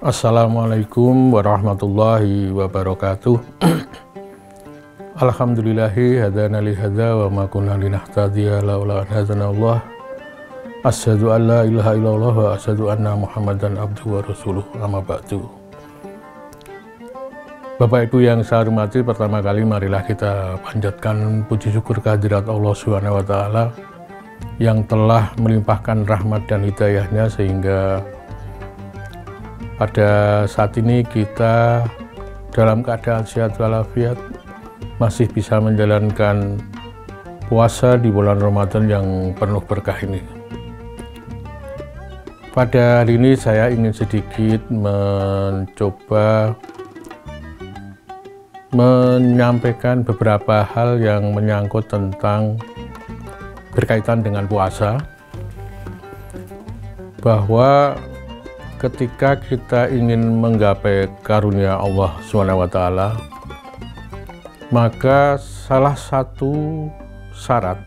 Assalamualaikum warahmatullahi wabarakatuh. Alhamdulillahi hadana li hadza wa ma kunna linahtadiya laula an hadana Allah. Asyhadu an la ilaha illallah wa asyhadu anna Muhammadan abduhu wa rasuluh. Amma ba'du. Bapak Ibu yang saya hormati, pertama kali marilah kita panjatkan puji syukur kehadirat Allah Subhanahu wa taala yang telah melimpahkan rahmat dan hidayahnya sehingga pada saat ini kita dalam keadaan sehat walafiat masih bisa menjalankan puasa di bulan Ramadan yang penuh berkah ini. Pada hari ini saya ingin sedikit mencoba menyampaikan beberapa hal yang menyangkut tentang berkaitan dengan puasa, bahwa ketika kita ingin menggapai karunia Allah SWT, maka salah satu syarat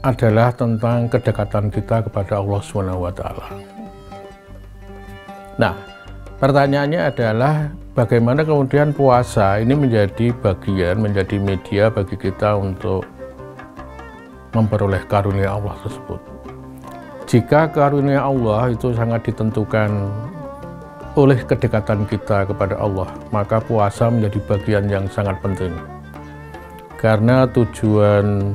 adalah tentang kedekatan kita kepada Allah SWT. Nah, pertanyaannya adalah bagaimana kemudian puasa ini menjadi bagian, menjadi media bagi kita untuk memperoleh karunia Allah tersebut. Jika karunia Allah itu sangat ditentukan oleh kedekatan kita kepada Allah, maka puasa menjadi bagian yang sangat penting. Karena tujuan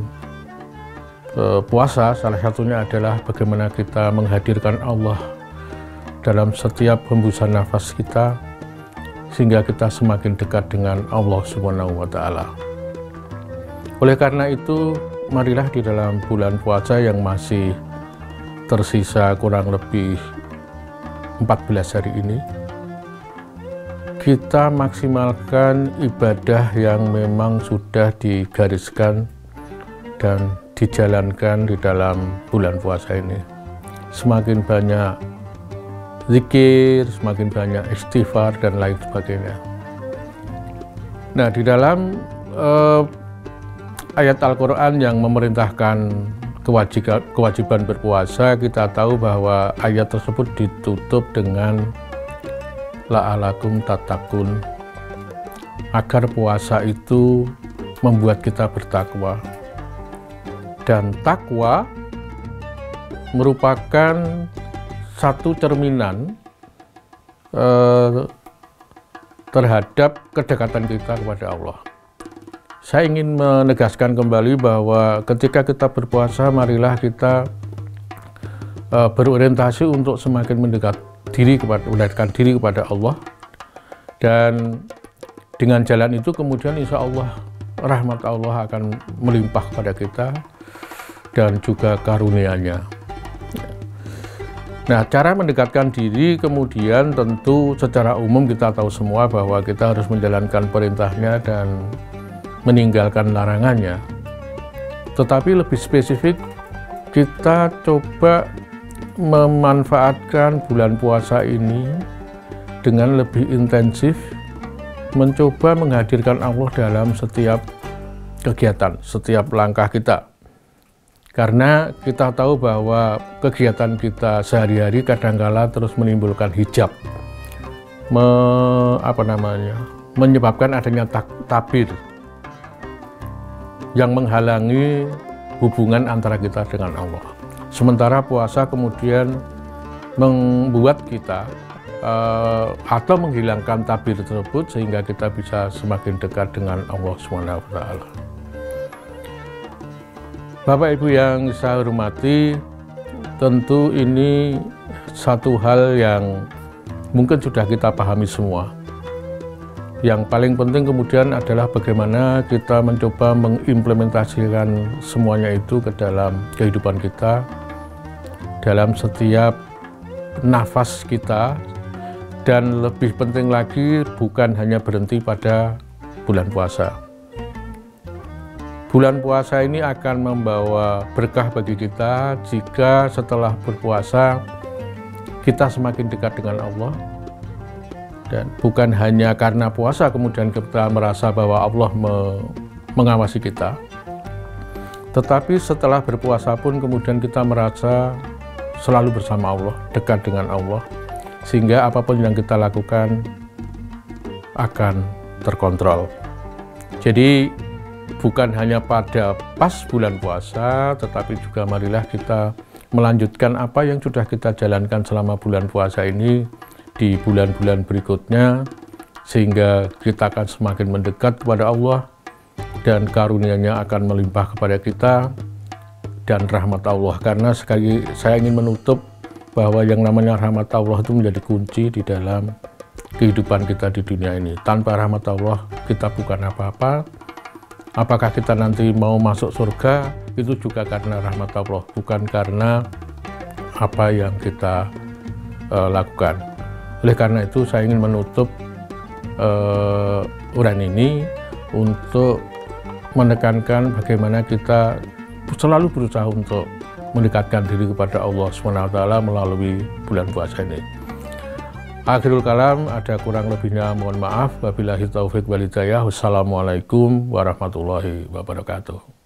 puasa salah satunya adalah bagaimana kita menghadirkan Allah dalam setiap hembusan nafas kita, sehingga kita semakin dekat dengan Allah Subhanahu wa taala. Oleh karena itu, marilah di dalam bulan puasa yang masih tersisa kurang lebih 14 hari ini, kita maksimalkan ibadah yang memang sudah digariskan dan dijalankan di dalam bulan puasa ini. Semakin banyak zikir, semakin banyak istighfar dan lain sebagainya. Nah, di dalam ayat Al-Quran yang memerintahkan kewajiban berpuasa, kita tahu bahwa ayat tersebut ditutup dengan la'alakum tattaqun, agar puasa itu membuat kita bertakwa. Dan takwa merupakan satu cerminan terhadap kedekatan kita kepada Allah. Saya ingin menegaskan kembali bahwa ketika kita berpuasa, marilah kita berorientasi untuk semakin mendekatkan diri kepada Allah, dan dengan jalan itu kemudian insya Allah rahmat Allah akan melimpah pada kita dan juga karunia-Nya. Nah, cara mendekatkan diri kemudian tentu secara umum kita tahu semua bahwa kita harus menjalankan perintahnya dan meninggalkan larangannya. Tetapi lebih spesifik, kita coba memanfaatkan bulan puasa ini dengan lebih intensif, mencoba menghadirkan Allah dalam setiap kegiatan, setiap langkah kita. Karena kita tahu bahwa kegiatan kita sehari-hari kadangkala terus menimbulkan hijab, menyebabkan adanya tabir yang menghalangi hubungan antara kita dengan Allah. Sementara puasa kemudian membuat kita atau menghilangkan tabir tersebut sehingga kita bisa semakin dekat dengan Allah SWT. Bapak Ibu yang saya hormati, tentu ini satu hal yang mungkin sudah kita pahami semua. Yang paling penting kemudian adalah bagaimana kita mencoba mengimplementasikan semuanya itu ke dalam kehidupan kita, dalam setiap nafas kita, dan lebih penting lagi bukan hanya berhenti pada bulan puasa. Bulan puasa ini akan membawa berkah bagi kita jika setelah berpuasa kita semakin dekat dengan Allah. Dan bukan hanya karena puasa kemudian kita merasa bahwa Allah mengawasi kita, tetapi setelah berpuasa pun kemudian kita merasa selalu bersama Allah, dekat dengan Allah, sehingga apapun yang kita lakukan akan terkontrol. Jadi bukan hanya pada pas bulan puasa, tetapi juga marilah kita melanjutkan apa yang sudah kita jalankan selama bulan puasa ini di bulan-bulan berikutnya, sehingga kita akan semakin mendekat kepada Allah dan karunia-Nya akan melimpah kepada kita dan rahmat Allah. Karena sekali saya ingin menutup bahwa yang namanya rahmat Allah itu menjadi kunci di dalam kehidupan kita di dunia ini. Tanpa rahmat Allah kita bukan apa-apa. Apakah kita nanti mau masuk surga, itu juga karena rahmat Allah, bukan karena apa yang kita lakukan. Oleh karena itu saya ingin menutup uraian ini untuk menekankan bagaimana kita selalu berusaha untuk mendekatkan diri kepada Allah SWT melalui bulan puasa ini. Akhirul kalam, ada kurang lebihnya mohon maaf. Wabillahi taufiq wal hidayah. Wassalamualaikum warahmatullahi wabarakatuh.